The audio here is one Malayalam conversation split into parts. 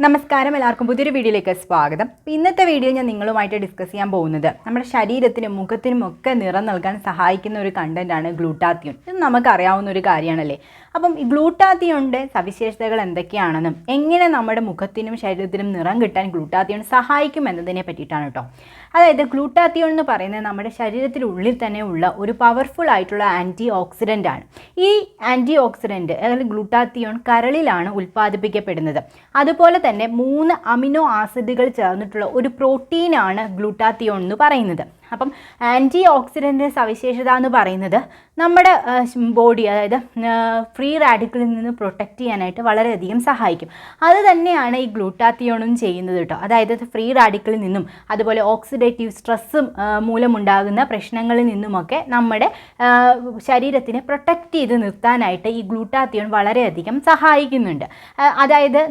നമസ്കാരം, എല്ലാവർക്കും പുതിയൊരു വീഡിയോയിലേക്ക് സ്വാഗതം. ഇന്നത്തെ വീഡിയോ ഞാൻ നിങ്ങളുമായിട്ട് ഡിസ്കസ് ചെയ്യാൻ പോകുന്നത് നമ്മുടെ ശരീരത്തിനും മുഖത്തിനും ഒക്കെ നിറം നൽകാൻ സഹായിക്കുന്ന ഒരു കണ്ടന്റാണ് ഗ്ലൂട്ടാത്തിയോൺ. ഇത് നമുക്കറിയാവുന്ന ഒരു കാര്യമാണല്ലേ. അപ്പം ഈ ഗ്ലൂട്ടാത്തിയോണിൻ്റെ സവിശേഷതകൾ എന്തൊക്കെയാണെന്നും എങ്ങനെ നമ്മുടെ മുഖത്തിനും ശരീരത്തിനും നിറം കിട്ടാൻ ഗ്ലൂട്ടാത്തിയോൺ സഹായിക്കും എന്നതിനെ പറ്റിയിട്ടാണ് കേട്ടോ. അതായത് ഗ്ലൂട്ടാത്തിയോൺ എന്ന് പറയുന്നത് നമ്മുടെ ശരീരത്തിനുള്ളിൽ തന്നെ ഉള്ള ഒരു പവർഫുൾ ആയിട്ടുള്ള ആൻറ്റി ഓക്സിഡൻ്റ് ആണ്. ഈ ആൻറ്റി ഓക്സിഡൻറ്റ് അതായത് ഗ്ലൂട്ടാത്തിയോൺ കരളിലാണ് ഉൽപ്പാദിപ്പിക്കപ്പെടുന്നത്. അതുപോലെ തന്നെ 3 അമിനോ ആസിഡുകൾ ചേർന്നിട്ടുള്ള ഒരു പ്രോട്ടീനാണ് ഗ്ലൂട്ടാത്തിയോൺ എന്ന് പറയുന്നത്. അപ്പം ആൻറ്റി ഓക്സിഡൻ്റ് സവിശേഷത എന്ന് പറയുന്നത് നമ്മുടെ ബോഡി, അതായത് ഫ്രീ റാഡിക്കലിൽ നിന്ന് പ്രൊട്ടക്റ്റ് ചെയ്യാനായിട്ട് വളരെയധികം സഹായിക്കും. അത് തന്നെയാണ് ഈ ഗ്ലൂട്ടാത്തിയോണും ചെയ്യുന്നത് കേട്ടോ. അതായത് ഫ്രീ റാഡിക്കലിൽ നിന്നും അതുപോലെ ഓക്സിഡേറ്റീവ് സ്ട്രെസ്സും മൂലമുണ്ടാകുന്ന പ്രശ്നങ്ങളിൽ നിന്നുമൊക്കെ നമ്മുടെ ശരീരത്തിനെ പ്രൊട്ടക്റ്റ് ചെയ്ത് നിർത്താനായിട്ട് ഈ ഗ്ലൂട്ടാത്തിയോൺ വളരെയധികം സഹായിക്കുന്നുണ്ട്. അതായത്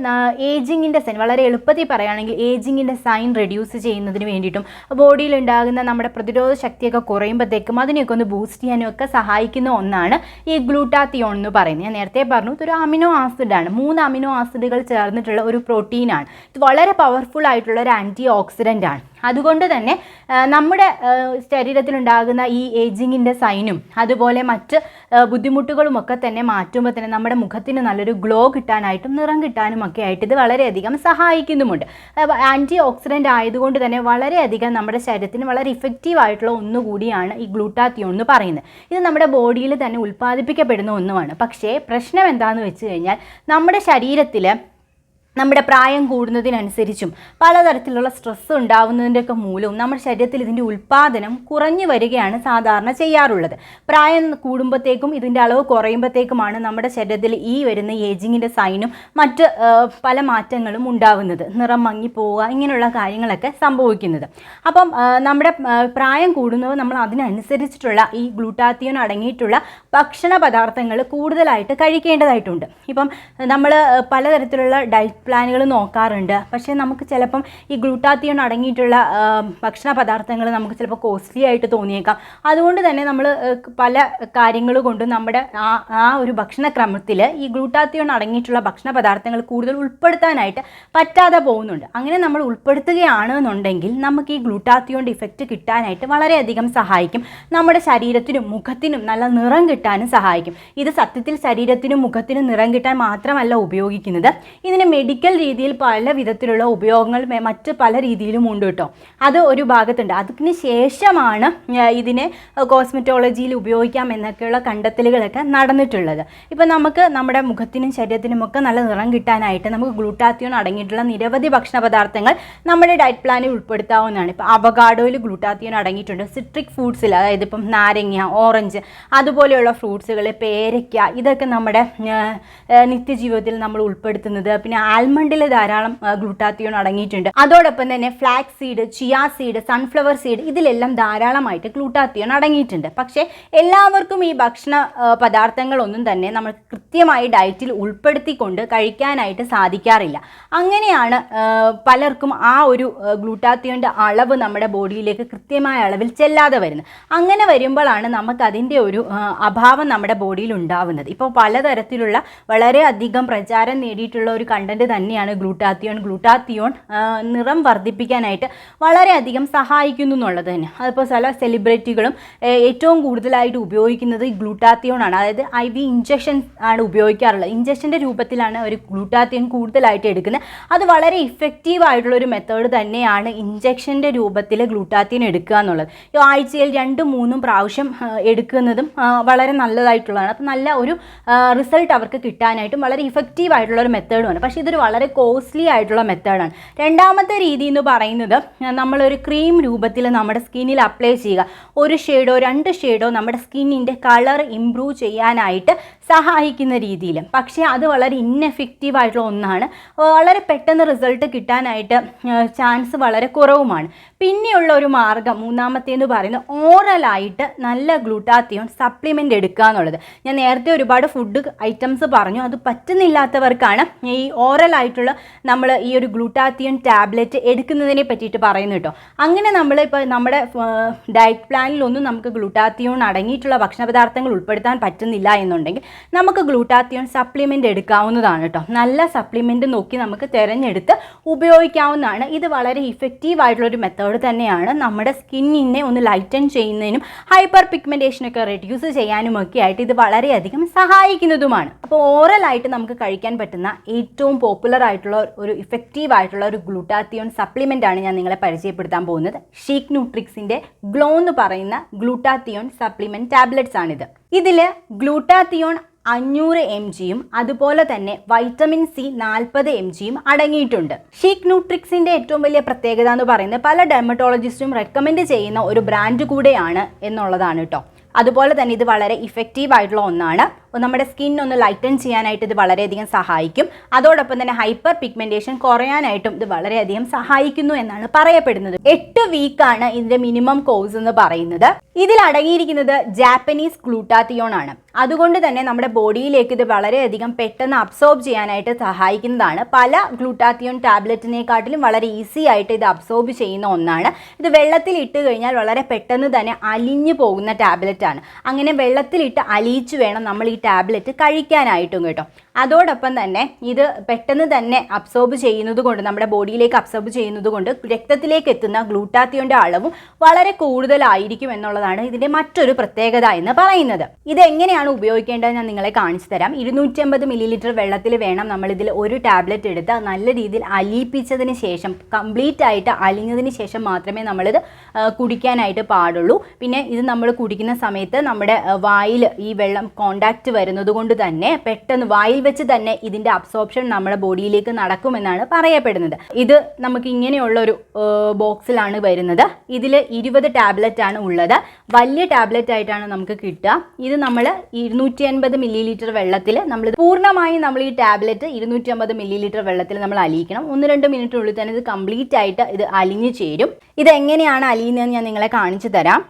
ഏജിങ്ങിൻ്റെ സൈൻ, വളരെ എളുപ്പത്തിൽ പറയുകയാണെങ്കിൽ ഏജിങ്ങിൻ്റെ സൈൻ റെഡ്യൂസ് ചെയ്യുന്നതിന് വേണ്ടിയിട്ടും ബോഡിയിൽ ഉണ്ടാകുന്ന നമ്മുടെ പ്രതിരോധ ശക്തിയൊക്കെ കുറയുമ്പോഴത്തേക്കും അതിനെയൊക്കെ ഒന്ന് ബൂസ്റ്റ് ചെയ്യാനും ഒക്കെ സഹായിക്കുന്ന ഒന്നാണ് ഈ ഗ്ലൂട്ടാത്തിയോൺ എന്ന് പറയുന്നത്. ഞാൻ നേരത്തെ പറഞ്ഞു, ഇതൊരു അമിനോ ആസിഡാണ്. 3 അമിനോ ആസിഡുകൾ ചേർന്നിട്ടുള്ള ഒരു പ്രോട്ടീനാണ്. ഇത് വളരെ പവർഫുൾ ആയിട്ടുള്ള ഒരു ആൻറ്റി ഓക്സിഡൻ്റ് ആണ്. അതുകൊണ്ട് തന്നെ നമ്മുടെ ശരീരത്തിലുണ്ടാകുന്ന ഈ ഏജിങ്ങിൻ്റെ സൈനും അതുപോലെ മറ്റ് ബുദ്ധിമുട്ടുകളുമൊക്കെ തന്നെ മാറ്റുമ്പോൾ തന്നെ നമ്മുടെ മുഖത്തിന് നല്ലൊരു ഗ്ലോ കിട്ടാനായിട്ടും നിറം കിട്ടാനും ഒക്കെ ആയിട്ട് ഇത് വളരെയധികം സഹായിക്കുന്നുമുണ്ട്. ആൻറ്റി ഓക്സിഡൻ്റ് ആയതുകൊണ്ട് തന്നെ വളരെയധികം നമ്മുടെ ശരീരത്തിന് വളരെ ഇഫക്റ്റീവ് ആയിട്ടുള്ള ഒന്നുകൂടിയാണ് ഈ ഗ്ലൂട്ടാത്തിയോൺ എന്ന് പറയുന്നത്. ഇത് നമ്മുടെ ബോഡിയിൽ തന്നെ ഉൽപ്പാദിപ്പിക്കപ്പെടുന്ന ഒന്നുമാണ്. പക്ഷേ പ്രശ്നം എന്താണെന്ന് വെച്ച് കഴിഞ്ഞാൽ നമ്മുടെ ശരീരത്തിൽ നമ്മുടെ പ്രായം കൂടുന്നതിനനുസരിച്ചും പലതരത്തിലുള്ള സ്ട്രെസ്സ് ഉണ്ടാകുന്നതിൻ്റെയൊക്കെ മൂലവും നമ്മുടെ ശരീരത്തിൽ ഇതിൻ്റെ ഉൽപ്പാദനം കുറഞ്ഞു വരികയാണ് സാധാരണ ചെയ്യാറുള്ളത്. പ്രായം കൂടുമ്പോഴത്തേക്കും ഇതിൻ്റെ അളവ് കുറയുമ്പോഴത്തേക്കുമാണ് നമ്മുടെ ശരീരത്തിൽ ഈ വരുന്ന ഏജിങ്ങിൻ്റെ സൈനും മറ്റ് പല മാറ്റങ്ങളും ഉണ്ടാകുന്നത്. നിറം മങ്ങിപ്പോവുക, ഇങ്ങനെയുള്ള കാര്യങ്ങളൊക്കെ സംഭവിക്കുന്നത്. അപ്പം നമ്മുടെ പ്രായം കൂടുന്നവർ നമ്മൾ അതിനനുസരിച്ചിട്ടുള്ള ഈ ഗ്ലൂട്ടാത്തിയോൺ അടങ്ങിയിട്ടുള്ള ഭക്ഷണ പദാർത്ഥങ്ങൾ കൂടുതലായിട്ട് കഴിക്കേണ്ടതായിട്ടുണ്ട്. ഇപ്പം നമ്മൾ പലതരത്തിലുള്ള ഡയറ്റ് പ്ലാനുകൾ നോക്കാറുണ്ട്. പക്ഷേ നമുക്ക് ചിലപ്പം ഈ ഗ്ലൂട്ടാത്തിയോൺ അടങ്ങിയിട്ടുള്ള ഭക്ഷണ പദാർത്ഥങ്ങൾ നമുക്ക് ചിലപ്പോൾ കോസ്റ്റ്ലി ആയിട്ട് തോന്നിയേക്കാം. അതുകൊണ്ട് തന്നെ നമ്മൾ പല കാര്യങ്ങൾ കൊണ്ട് നമ്മുടെ ആ ഒരു ഭക്ഷണക്രമത്തിൽ ഈ ഗ്ലൂട്ടാത്തിയോൺ അടങ്ങിയിട്ടുള്ള ഭക്ഷണ പദാർത്ഥങ്ങൾ കൂടുതൽ ഉൾപ്പെടുത്താനായിട്ട് പറ്റാതെ പോകുന്നുണ്ട്. അങ്ങനെ നമ്മൾ ഉൾപ്പെടുത്തുകയാണെന്നുണ്ടെങ്കിൽ നമുക്ക് ഈ ഗ്ലൂട്ടാത്തിയോണിൻ്റെ ഇഫക്റ്റ് കിട്ടാനായിട്ട് വളരെയധികം സഹായിക്കും. നമ്മുടെ ശരീരത്തിനും മുഖത്തിനും നല്ല നിറം കിട്ടാനും സഹായിക്കും. ഇത് സത്യത്തിൽ ശരീരത്തിനും മുഖത്തിനും നിറം കിട്ടാൻ മാത്രമല്ല ഉപയോഗിക്കുന്നത്. ഇതിന് മെഡിക്കൽ രീതിയിൽ പല വിധത്തിലുള്ള ഉപയോഗങ്ങൾ മറ്റ് പല രീതിയിലും ഉണ്ട് കേട്ടോ. അത് ഒരു ഭാഗത്തുണ്ട്. അതിന് ശേഷമാണ് ഇതിനെ കോസ്മെറ്റോളജിയിൽ ഉപയോഗിക്കാം എന്നൊക്കെയുള്ള കണ്ടെത്തലുകളൊക്കെ നടന്നിട്ടുള്ളത്. ഇപ്പം നമുക്ക് നമ്മുടെ മുഖത്തിനും ശരീരത്തിനും ഒക്കെ നല്ല നിറം കിട്ടാനായിട്ട് നമുക്ക് ഗ്ലൂട്ടാത്തിയോൺ അടങ്ങിയിട്ടുള്ള നിരവധി ഭക്ഷണ പദാർത്ഥങ്ങൾ നമ്മുടെ ഡയറ്റ് പ്ലാനിൽ ഉൾപ്പെടുത്താവുന്നതാണ്. ഇപ്പോൾ അവകാഡോയിൽ ഗ്ലൂട്ടാത്തിയോൺ അടങ്ങിയിട്ടുണ്ട്. സിട്രിക് ഫ്രൂട്ട്സിൽ, അതായത് ഇപ്പം നാരങ്ങ, ഓറഞ്ച് അതുപോലെയുള്ള ഫ്രൂട്ട്സുകൾ, പേരയ്ക്ക, ഇതൊക്കെ നമ്മുടെ നിത്യജീവിതത്തിൽ നമ്മൾ ഉൾപ്പെടുത്തുന്നത്. പിന്നെ ആൽമണ്ടിൽ ധാരാളം ഗ്ലൂട്ടാത്തിയോൺ അടങ്ങിയിട്ടുണ്ട്. അതോടൊപ്പം തന്നെ flax seed, chia seed, sunflower seed, ഇതിലെല്ലാം ധാരാളമായിട്ട് ഗ്ലൂട്ടാത്തിയോൺ അടങ്ങിയിട്ടുണ്ട്. പക്ഷേ എല്ലാവർക്കും ഈ ഭക്ഷണ പദാർത്ഥങ്ങളൊന്നും തന്നെ നമ്മൾ കൃത്യമായി ഡയറ്റിൽ ഉൾപ്പെടുത്തിക്കൊണ്ട് കഴിക്കാനായിട്ട് സാധിക്കാറില്ല. അങ്ങനെയാണ് പലർക്കും ആ ഒരു ഗ്ലൂട്ടാത്തിയോണിൻ്റെ അളവ് നമ്മുടെ ബോഡിയിലേക്ക് കൃത്യമായ അളവിൽ ചെല്ലാതെ വരുന്നത്. അങ്ങനെ വരുമ്പോഴാണ് നമുക്ക് അതിൻ്റെ ഒരു അഭാവം നമ്മുടെ ബോഡിയിൽ ഉണ്ടാവുന്നത്. ഇപ്പോൾ പലതരത്തിലുള്ള വളരെയധികം പ്രചാരം നേടിയിട്ടുള്ള ഒരു കണ്ടന്റ് തന്നെയാണ് ഗ്ലൂട്ടാത്തിയോൺ. ഗ്ലൂട്ടാത്തിയോൺ നിറം വർദ്ധിപ്പിക്കാനായിട്ട് വളരെയധികം സഹായിക്കുന്നു എന്നുള്ളത് തന്നെ. അതിപ്പോൾ ചില സെലിബ്രിറ്റികളും ഏറ്റവും കൂടുതലായിട്ട് ഉപയോഗിക്കുന്നത് ഈ ഗ്ലൂട്ടാത്തിയോൺ ആണ്. അതായത് IV ഇഞ്ചക്ഷൻ ആണ് ഉപയോഗിക്കാറുള്ളത്. ഇഞ്ചക്ഷൻ്റെ രൂപത്തിലാണ് ഒരു ഗ്ലൂട്ടാത്തിയോൺ കൂടുതലായിട്ട് എടുക്കുന്നത്. അത് വളരെ ഇഫക്റ്റീവ് ആയിട്ടുള്ളൊരു മെത്തേഡ് തന്നെയാണ് ഇഞ്ചക്ഷൻ്റെ രൂപത്തിൽ ഗ്ലൂട്ടാത്തിയോൺ എടുക്കുക എന്നുള്ളത്. ആഴ്ചയിൽ 2-3 പ്രാവശ്യം എടുക്കുന്നതും വളരെ നല്ലതായിട്ടുള്ളതാണ്. അപ്പോൾ നല്ല ഒരു റിസൾട്ട് അവർക്ക് കിട്ടാനായിട്ടും വളരെ ഇഫക്റ്റീവ് ആയിട്ടുള്ളൊരു മെത്തേഡുമാണ്. പക്ഷേ ഇതൊരു വളരെ കോസ്റ്റ്ലി ആയിട്ടുള്ള മെത്തേഡാണ്. രണ്ടാമത്തെ രീതി എന്ന് പറയുന്നത് നമ്മളൊരു ക്രീം രൂപത്തിൽ നമ്മുടെ സ്കിന്നിൽ അപ്ലൈ ചെയ്യുക. 1 ഷെയ്ഡോ 2 ഷെയ്ഡോ നമ്മുടെ സ്കിന്നിൻ്റെ കളർ ഇംപ്രൂവ് ചെയ്യാനായിട്ട് സഹായിക്കുന്ന രീതിയിൽ. പക്ഷേ അത് വളരെ ഇന്നെഫക്റ്റീവ് ആയിട്ടുള്ള ഒന്നാണ്. വളരെ പെട്ടെന്ന് റിസൾട്ട് കിട്ടാനായിട്ട് ചാൻസ് വളരെ കുറവുമാണ്. പിന്നെയുള്ള ഒരു മാർഗ്ഗം മൂന്നാമത്തേന്ന് പറയുന്നത് ഓറലായിട്ട് നല്ല ഗ്ലൂട്ടാത്തിയോൺ സപ്ലിമെൻ്റ് എടുക്കുക എന്നുള്ളത്. ഞാൻ നേരത്തെ ഒരുപാട് ഫുഡ് ഐറ്റംസ് പറഞ്ഞു. അത് പറ്റുന്നില്ലാത്തവർക്കാണ് ഈ ഓറൽ ഓറലായിട്ടുള്ള നമ്മൾ ഈ ഒരു ഗ്ലൂട്ടാത്തിയോൺ ടാബ്ലറ്റ് എടുക്കുന്നതിനെ പറ്റിയിട്ട് പറയുന്നു കേട്ടോ. അങ്ങനെ നമ്മൾ ഇപ്പോൾ നമ്മുടെ ഡയറ്റ് പ്ലാനിലൊന്നും നമുക്ക് ഗ്ലൂട്ടാത്തിയോൺ അടങ്ങിയിട്ടുള്ള ഭക്ഷണ പദാർത്ഥങ്ങൾ ഉൾപ്പെടുത്താൻ പറ്റുന്നില്ല എന്നുണ്ടെങ്കിൽ നമുക്ക് ഗ്ലൂട്ടാത്തിയോൺ സപ്ലിമെൻ്റ് എടുക്കാവുന്നതാണ് കേട്ടോ. നല്ല സപ്ലിമെൻ്റ് നോക്കി നമുക്ക് തിരഞ്ഞെടുത്ത് ഉപയോഗിക്കാവുന്നതാണ്. ഇത് വളരെ ഇഫക്റ്റീവ് ആയിട്ടുള്ളൊരു മെത്തേഡ് തന്നെയാണ്. നമ്മുടെ സ്കിന്നിനെ ഒന്ന് ലൈറ്റൻ ചെയ്യുന്നതിനും ഹൈപ്പർ പിഗ്മെൻറ്റേഷനൊക്കെ റെഡ്യൂസ് ചെയ്യാനും ഒക്കെ ആയിട്ട് ഇത് വളരെയധികം സഹായിക്കുന്നതുമാണ്. അപ്പോൾ ഓറലായിട്ട് നമുക്ക് കഴിക്കാൻ പറ്റുന്ന ഏറ്റവും പോപ്പുലർ ആയിട്ടുള്ള ഒരു ഇഫക്റ്റീവ് ആയിട്ടുള്ള ഒരു ഗ്ലൂട്ടാത്തിയോൺ സപ്ലിമെൻ്റ് ആണ് ഞാൻ നിങ്ങളെ പരിചയപ്പെടുത്താൻ പോകുന്നത്. ഷീക്ക് ന്യൂട്രിക്സിൻ്റെ ഗ്ലോ എന്ന് പറയുന്ന ഗ്ലൂട്ടാത്തിയോൺ സപ്ലിമെൻറ്റ് ടാബ്ലറ്റ്സ് ആണിത്. ഇതിൽ ഗ്ലൂട്ടാത്തിയോൺ 500 mgയും അതുപോലെ തന്നെ വൈറ്റമിൻ സി 40 mgയും അടങ്ങിയിട്ടുണ്ട്. ഷീക്ക് ന്യൂട്രിക്സിൻ്റെ ഏറ്റവും വലിയ പ്രത്യേകത എന്ന് പറയുന്നത് പല ഡെർമറ്റോളജിസ്റ്റും റെക്കമെൻഡ് ചെയ്യുന്ന ഒരു ബ്രാൻഡ് കൂടെയാണ് എന്നുള്ളതാണ് കേട്ടോ. അതുപോലെ തന്നെ ഇത് വളരെ ഇഫക്റ്റീവ് ആയിട്ടുള്ള ഒന്നാണ്. നമ്മുടെ സ്കിൻ ഒന്ന് ലൈറ്റൻ ചെയ്യാനായിട്ട് ഇത് വളരെയധികം സഹായിക്കും. അതോടൊപ്പം തന്നെ ഹൈപ്പർ പിഗ്മെൻറ്റേഷൻ കുറയാനായിട്ടും ഇത് വളരെയധികം സഹായിക്കുന്നു എന്നാണ് പറയപ്പെടുന്നത്. 8 വീക്കാണ് ഇതിൻ്റെ മിനിമം കോഴ്സ് എന്ന് പറയുന്നത്. ഇതിൽ അടങ്ങിയിരിക്കുന്നത് ജാപ്പനീസ് ഗ്ലൂട്ടാത്തിയോൺ ആണ്. അതുകൊണ്ട് തന്നെ നമ്മുടെ ബോഡിയിലേക്ക് ഇത് വളരെയധികം പെട്ടെന്ന് അബ്സോർബ് ചെയ്യാനായിട്ട് സഹായിക്കുന്നതാണ്. പല ഗ്ലൂട്ടാത്തിയോൺ ടാബ്ലറ്റിനെക്കാട്ടിലും വളരെ ഈസി ആയിട്ട് ഇത് അബ്സോർബ് ചെയ്യുന്ന ഒന്നാണ്. ഇത് വെള്ളത്തിൽ ഇട്ട് കഴിഞ്ഞാൽ വളരെ പെട്ടെന്ന് തന്നെ അലിഞ്ഞു പോകുന്ന ടാബ്ലറ്റ് ആണ്. അങ്ങനെ വെള്ളത്തിലിട്ട് അലിയിച്ചു വേണം നമ്മൾ ഈ ടാബ്ലറ്റ് കഴിക്കാനായിട്ടും കേട്ടോ. അതോടൊപ്പം തന്നെ ഇത് പെട്ടെന്ന് തന്നെ അബ്സോർബ് ചെയ്യുന്നത് കൊണ്ട് നമ്മുടെ ബോഡിയിലേക്ക് അബ്സോർബ് ചെയ്യുന്നത് കൊണ്ട് രക്തത്തിലേക്ക് എത്തുന്ന ഗ്ലൂട്ടാത്തിയോൻ്റെ അളവും വളരെ കൂടുതലായിരിക്കും എന്നുള്ളതാണ് ഇതിൻ്റെ മറ്റൊരു പ്രത്യേകത എന്ന് പറയുന്നത്. ഇത് എങ്ങനെയാണ് ഉപയോഗിക്കേണ്ടത് ഞാൻ നിങ്ങളെ കാണിച്ചു തരാം. 250 ml വെള്ളത്തിൽ വേണം നമ്മളിതിൽ ഒരു ടാബ്ലറ്റ് എടുത്ത് നല്ല രീതിയിൽ അലിയിപ്പിച്ചതിന് ശേഷം കംപ്ലീറ്റ് ആയിട്ട് അലിഞ്ഞതിന് ശേഷം മാത്രമേ നമ്മളിത് കുടിക്കാനായിട്ട് പാടുള്ളൂ. പിന്നെ ഇത് നമ്മൾ കുടിക്കുന്ന സമയത്ത് നമ്മുടെ വായിൽ ഈ വെള്ളം കോണ്ടാക്റ്റ് വരുന്നത് കൊണ്ട് തന്നെ പെട്ടെന്ന് വായിൽ വെച്ച് തന്നെ ഇതിൻ്റെ അബ്സോർപ്ഷൻ നമ്മുടെ ബോഡിയിലേക്ക് നടക്കുമെന്നാണ് പറയപ്പെടുന്നത്. ഇത് നമുക്ക് ഇങ്ങനെയുള്ള ഒരു ബോക്സിലാണ് വരുന്നത്. ഇതിൽ 20 ടാബ്ലറ്റ് ആണ് ഉള്ളത്. വലിയ ടാബ്ലറ്റ് ആയിട്ടാണ് നമുക്ക് കിട്ടുക. ഇത് നമ്മൾ 250 ml വെള്ളത്തിൽ നമ്മൾ പൂർണ്ണമായും നമ്മൾ ഈ ടാബ്ലറ്റ് 250 ml വെള്ളത്തിൽ നമ്മൾ അലിയിക്കണം. 1-2 മിനിറ്റിനുള്ളിൽ തന്നെ ഇത് കംപ്ലീറ്റ് ആയിട്ട് ഇത് അലിഞ്ഞു ചേരും. ഇത് എങ്ങനെയാണ് അലിയുന്നതെന്ന് ഞാൻ നിങ്ങളെ കാണിച്ചു തരാം.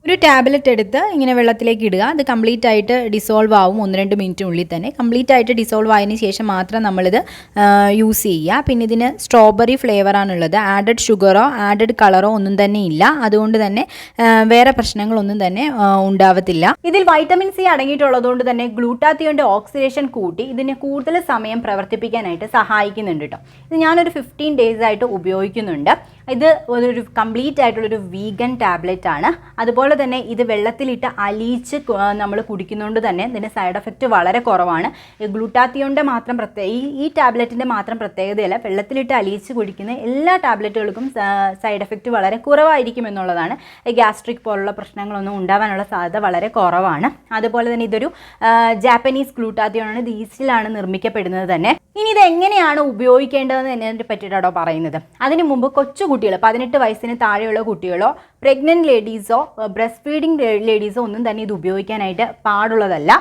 ഒരു ടാബ്ലറ്റ് എടുത്ത് ഇങ്ങനെ വെള്ളത്തിലേക്ക് ഇടുക. അത് കംപ്ലീറ്റ് ആയിട്ട് ഡിസോൾവ് ആവും 1-2 മിനിറ്റിനുള്ളിൽ തന്നെ. കംപ്ലീറ്റ് ആയിട്ട് ഡിസോൾവ് ആയതിനു ശേഷം മാത്രം നമ്മളിത് യൂസ് ചെയ്യുക. പിന്നെ ഇതിന് സ്ട്രോബെറി ഫ്ലേവറാണുള്ളത്. ആഡഡ് ഷുഗറോ ആഡഡ് കളറോ ഒന്നും തന്നെ ഇല്ല. അതുകൊണ്ട് തന്നെ വേറെ പ്രശ്നങ്ങളൊന്നും തന്നെ ഉണ്ടാവത്തില്ല. ഇതിൽ വൈറ്റമിൻ സി അടങ്ങിയിട്ടുള്ളതുകൊണ്ട് തന്നെ ഗ്ലൂട്ടാത്തിയോൻ്റെ ഓക്സിഡേഷൻ കൂട്ടി ഇതിനെ കൂടുതൽ സമയം പ്രവർത്തിപ്പിക്കാനായിട്ട് സഹായിക്കുന്നുണ്ട് കേട്ടോ. ഇത് ഞാനൊരു 15 days ആയിട്ട് ഉപയോഗിക്കുന്നുണ്ട്. ഇത് ഒരു കംപ്ലീറ്റ് ആയിട്ടുള്ളൊരു വീഗൻ ടാബ്ലറ്റ് ആണ്. അതുപോലെ തന്നെ ഇത് വെള്ളത്തിലിട്ട് അലിയിച്ച് നമ്മൾ കുടിക്കുന്നതുകൊണ്ട് തന്നെ ഇതിൻ്റെ സൈഡ് എഫക്റ്റ് വളരെ കുറവാണ്. ഗ്ലൂട്ടാത്തിയോൻ്റെ മാത്രം ഈ ടാബ്ലറ്റിൻ്റെ മാത്രം പ്രത്യേകതയല്ല, വെള്ളത്തിലിട്ട് അലിയിച്ച് കുടിക്കുന്ന എല്ലാ ടാബ്ലറ്റുകൾക്കും സൈഡ് എഫക്റ്റ് വളരെ കുറവായിരിക്കും എന്നുള്ളതാണ്. ഗ്യാസ്ട്രിക് പോലുള്ള പ്രശ്നങ്ങളൊന്നും ഉണ്ടാവാനുള്ള സാധ്യത വളരെ കുറവാണ്. അതുപോലെ തന്നെ ഇതൊരു ജാപ്പനീസ് ഗ്ലൂട്ടാത്തിയോണാണ്. ഇത് ഈസ്റ്റിലാണ് നിർമ്മിക്കപ്പെടുന്നത് തന്നെ. ഇനി ഇത് എങ്ങനെയാണ് ഉപയോഗിക്കേണ്ടതെന്ന് എന്നതിനെ പറ്റിയിട്ടാണോ പറയുന്നത്. അതിനു മുമ്പ് കൊച്ചുകുട്ടികൾ 18 വയസ്സിന് താഴെയുള്ള കുട്ടികളോ പ്രഗ്നൻറ്റ് ലേഡീസോ ബ്രസ്റ്റ് ഫീഡിങ് ലേഡീസോ ഒന്നും തന്നെ ഇത് ഉപയോഗിക്കാനായിട്ട് പാടുള്ളതല്ല.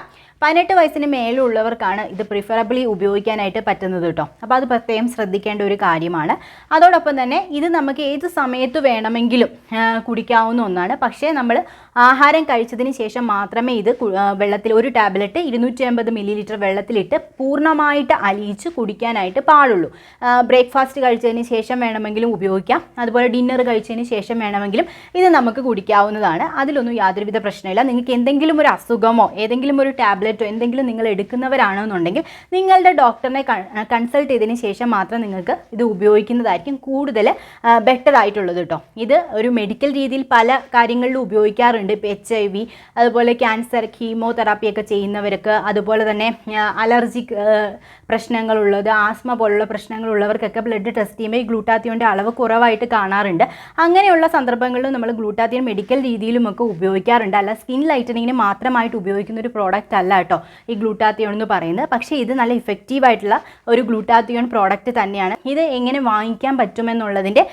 18 വയസ്സിന് മേലുള്ളവർക്കാണ് ഇത് പ്രിഫറബിളി ഉപയോഗിക്കാനായിട്ട് പറ്റുന്നത് കേട്ടോ. അപ്പോൾ അത് പ്രത്യേകം ശ്രദ്ധിക്കേണ്ട ഒരു കാര്യമാണ്. അതോടൊപ്പം തന്നെ ഇത് നമുക്ക് ഏത് സമയത്ത് വേണമെങ്കിലും കുടിക്കാവുന്ന ഒന്നാണ്. പക്ഷേ നമ്മൾ ആഹാരം കഴിച്ചതിന് ശേഷം മാത്രമേ ഇത് വെള്ളത്തിൽ ഒരു ടാബ്ലറ്റ് 250 ml വെള്ളത്തിലിട്ട് പൂർണ്ണമായിട്ട് അലിയിച്ച് കുടിക്കാനായിട്ട് പാടുള്ളൂ. ബ്രേക്ക്ഫാസ്റ്റ് കഴിച്ചതിന് ശേഷം വേണമെങ്കിലും ഉപയോഗിക്കാം. അതുപോലെ ഡിന്നർ കഴിച്ചതിന് ശേഷം വേണമെങ്കിലും ഇത് നമുക്ക് കുടിക്കാവുന്നതാണ്. അതിലൊന്നും യാതൊരുവിധ പ്രശ്നമില്ല. നിങ്ങൾക്ക് എന്തെങ്കിലും ഒരു അസുഖമോ ഏതെങ്കിലും ഒരു ടാബ്ലറ്റോ എന്തെങ്കിലും നിങ്ങൾ എടുക്കുന്നവരാണെന്നുണ്ടെങ്കിൽ നിങ്ങളുടെ ഡോക്ടറിനെ കൺസൾട്ട് ചെയ്തതിന് ശേഷം മാത്രം നിങ്ങൾക്ക് ഇത് ഉപയോഗിക്കുന്നതായിരിക്കും കൂടുതൽ ബെറ്റർ ആയിട്ടുള്ളത് കേട്ടോ. ഇത് ഒരു മെഡിക്കൽ രീതിയിൽ പല കാര്യങ്ങളിലും ഉപയോഗിക്കാറുണ്ട്. ഇപ്പോൾ HIV, അതുപോലെ ക്യാൻസർ, കീമോതെറാപ്പിയൊക്കെ ചെയ്യുന്നവർക്ക്, അതുപോലെ തന്നെ അലർജിക് പ്രശ്നങ്ങളുള്ളത്, ആസ്മ പോലുള്ള പ്രശ്നങ്ങളുള്ളവർക്കൊക്കെ ബ്ലഡ് ടെസ്റ്റ് ചെയ്യുമ്പോൾ ഈ ഗ്ലൂട്ടാത്തിയോൻ്റെ അളവ് കുറവായിട്ട് കാണാറുണ്ട്. അങ്ങനെയുള്ള സന്ദർഭങ്ങളിലും നമ്മൾ ഗ്ലൂട്ടാത്തിയോൺ മെഡിക്കൽ രീതിയിലുമൊക്കെ ഉപയോഗിക്കാറുണ്ട്. അല്ല സ്കിൻ ലൈറ്റനിങ്ങിന് മാത്രമായിട്ട് ഉപയോഗിക്കുന്ന ഒരു പ്രോഡക്റ്റ് അല്ല കേട്ടോ ഈ ഗ്ലൂട്ടാത്തിയോൺ എന്ന് പറയുന്നത്. പക്ഷേ ഇത് നല്ല ഇഫക്റ്റീവായിട്ടുള്ള ഒരു ഗ്ലൂട്ടാത്തിയോൺ പ്രോഡക്റ്റ് തന്നെയാണ്. ഇത് എങ്ങനെ വാങ്ങിക്കാൻ പറ്റുമെന്നുള്ളതിൻ്റെ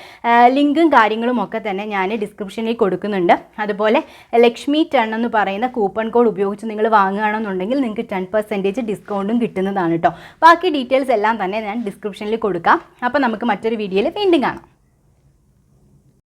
ലിങ്കും കാര്യങ്ങളും ഒക്കെ തന്നെ ഞാൻ ഡിസ്ക്രിപ്ഷനിൽ കൊടുക്കുന്നുണ്ട്. അതുപോലെ ലക്ഷ്മി 10 എന്ന് പറയുന്ന കൂപ്പൺ കോഡ് ഉപയോഗിച്ച് നിങ്ങൾ വാങ്ങുകയാണെന്നുണ്ടെങ്കിൽ നിങ്ങൾക്ക് 10% ഡിസ്കൗണ്ടും കിട്ടുന്നതാണ് കേട്ടോ. ബാക്കി ഡീറ്റെയിൽസ് എല്ലാം തന്നെ ഞാൻ ഡിസ്ക്രിപ്ഷനിൽ കൊടുക്കാം. അപ്പോൾ നമുക്ക് മറ്റൊരു വീഡിയോയിൽ വീണ്ടും കാണാം.